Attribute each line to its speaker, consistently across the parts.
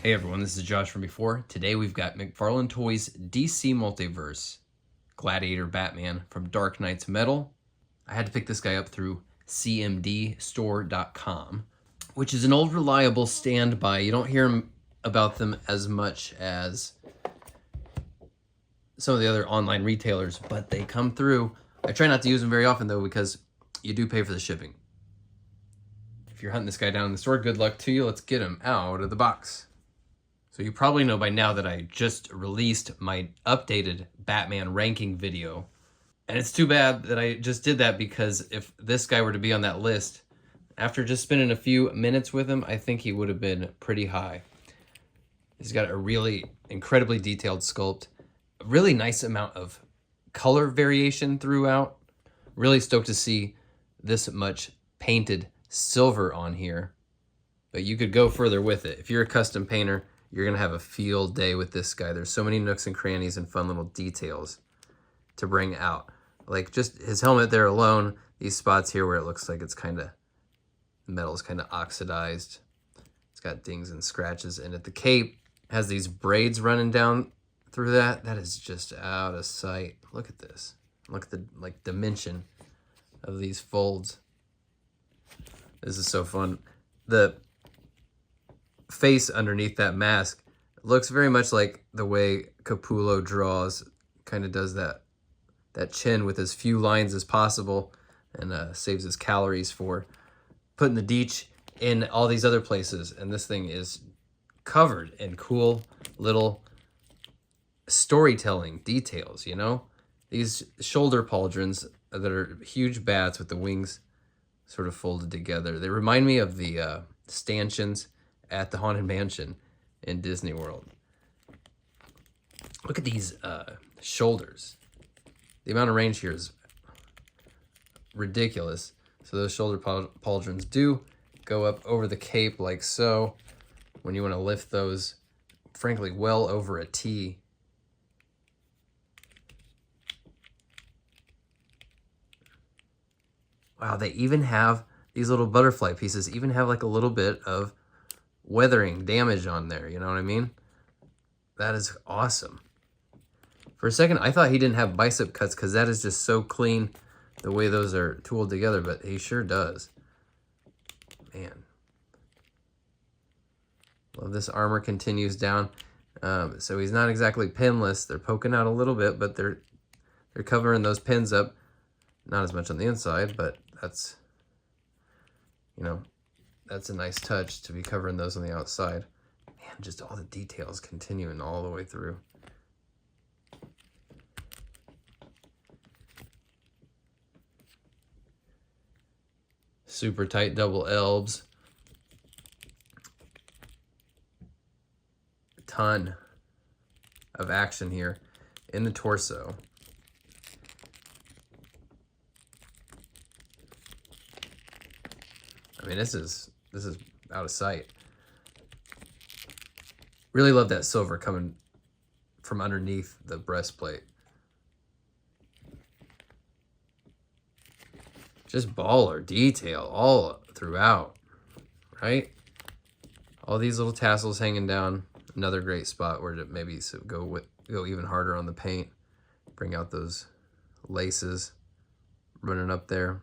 Speaker 1: Hey everyone, this is Josh from before. Today we've got McFarlane Toys DC Multiverse Gladiator Batman from Dark Knight's Metal. I had to pick this guy up through cmdstore.com, which is an old reliable standby. You don't hear about them as much as some of the other online retailers, but they come through. I try not to use them very often though because you do pay for the shipping. If you're hunting this guy down in the store, good luck to you. Let's get him out of the box. So you probably know by now that I just released my updated Batman ranking video. And it's too bad that I just did that because if this guy were to be on that list, after just spending a few minutes with him, I think he would have been pretty high. He's got a really incredibly detailed sculpt, a really nice amount of color variation throughout. Really stoked to see this much painted silver on here, but you could go further with it. If you're a custom painter, you're going to have a field day with this guy. There's so many nooks and crannies and fun little details to bring out. Like just his helmet there alone, these spots here where it looks like it's kind of, the metal's kind of oxidized. It's got dings and scratches in it. The cape has these braids running down through that. That is just out of sight. Look at this. Look at the dimension of these folds. This is so fun. The face underneath that mask looks very much like the way Capullo draws, kind of does that chin with as few lines as possible, and saves his calories for putting the deech in all these other places. And this thing is covered in cool little storytelling details, you know? These shoulder pauldrons that are huge bats with the wings sort of folded together. They remind me of the stanchions at the Haunted Mansion in Disney World. Look at these shoulders. The amount of range here is ridiculous. So those shoulder pauldrons do go up over the cape like so. When you want to lift those, frankly, well over a T. Wow, they even have these little butterfly pieces, even have like a little bit of weathering damage on there, you know what I mean? That is awesome. For a second, I thought he didn't have bicep cuts because that is just so clean the way those are tooled together, but he sure does. Man. Love this armor continues down. So he's not exactly pinless. They're poking out a little bit, but they're covering those pins up. Not as much on the inside, but that's, you know, that's a nice touch to be covering those on the outside. Man, just all the details continuing all the way through. Super tight double elbows. A ton of action here in the torso. I mean, this is out of sight. Really love that silver coming from underneath the breastplate. Just baller detail all throughout, right? All these little tassels hanging down. Another great spot where to maybe go even harder on the paint. Bring out those laces running up there.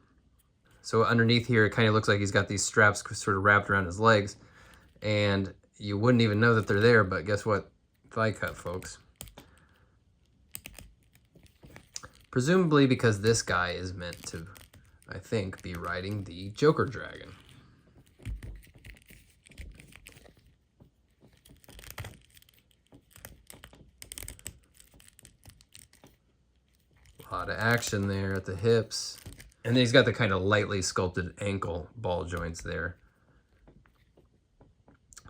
Speaker 1: So underneath here, it kind of looks like he's got these straps sort of wrapped around his legs. And you wouldn't even know that they're there, but guess what? Thigh cut, folks. Presumably because this guy is meant to, I think, be riding the Joker Dragon. A lot of action there at the hips. And then he's got the kind of lightly sculpted ankle ball joints there.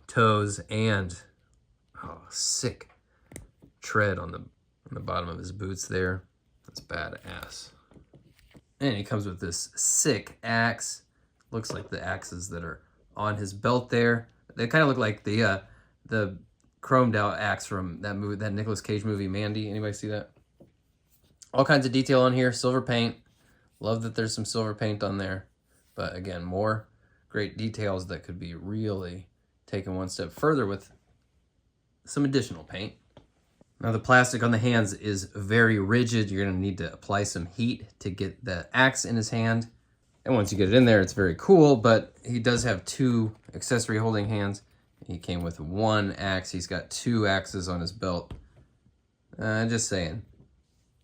Speaker 1: Toes and, oh, sick tread on the bottom of his boots there. That's badass. And he comes with this sick axe. Looks like the axes that are on his belt there. They kind of look like the chromed out axe from that movie, that Nicolas Cage movie, Mandy. Anybody see that? All kinds of detail on here. Silver paint. Love that there's some silver paint on there. But again, more great details that could be really taken one step further with some additional paint. Now the plastic on the hands is very rigid. You're gonna need to apply some heat to get the axe in his hand. And once you get it in there, it's very cool, but he does have 2 accessory holding hands. He came with 1 axe. He's got 2 axes on his belt. Just saying.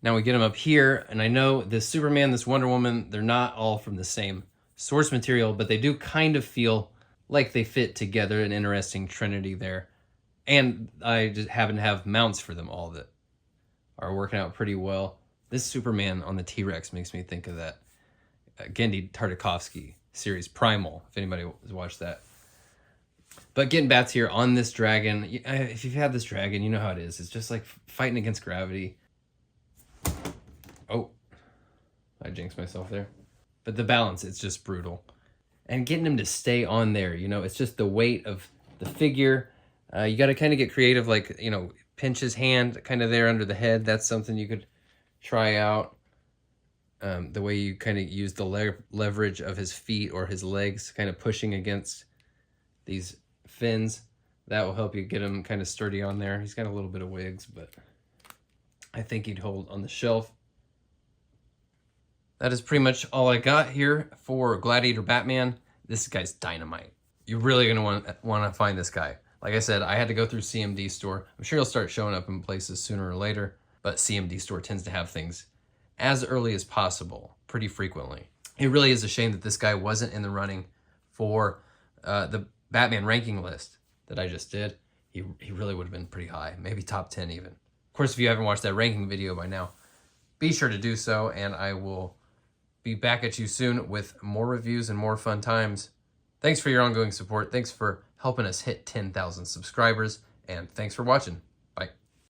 Speaker 1: Now we get him up here, and I know this Superman, this Wonder Woman, they're not all from the same source material, but they do kind of feel like they fit together, an interesting trinity there. And I just happen to have mounts for them all that are working out pretty well. This Superman on the T-Rex makes me think of that Genndy Tartakovsky series, Primal, if anybody has watched that. But getting bats here on this dragon, if you've had this dragon, you know how it is. It's just like fighting against gravity. Oh, I jinxed myself there. But the balance, it's just brutal. And getting him to stay on there, it's just the weight of the figure. You got to kind of get creative, like, pinch his hand kind of there under the head. That's something you could try out. The way you kind of use the leverage of his feet or his legs, kind of pushing against these fins. That will help you get him kind of sturdy on there. He's got a little bit of wigs, but I think he'd hold on the shelf. That is pretty much all I got here for Gladiator Batman. This guy's dynamite. You're really going to want to find this guy. Like I said, I had to go through CMD Store. I'm sure he'll start showing up in places sooner or later, but CMD Store tends to have things as early as possible, pretty frequently. It really is a shame that this guy wasn't in the running for the Batman ranking list that I just did. He really would have been pretty high, maybe top 10 even. Of course, if you haven't watched that ranking video by now, be sure to do so, and I will be back at you soon with more reviews and more fun times. Thanks for your ongoing support. Thanks for helping us hit 10,000 subscribers, and thanks for watching.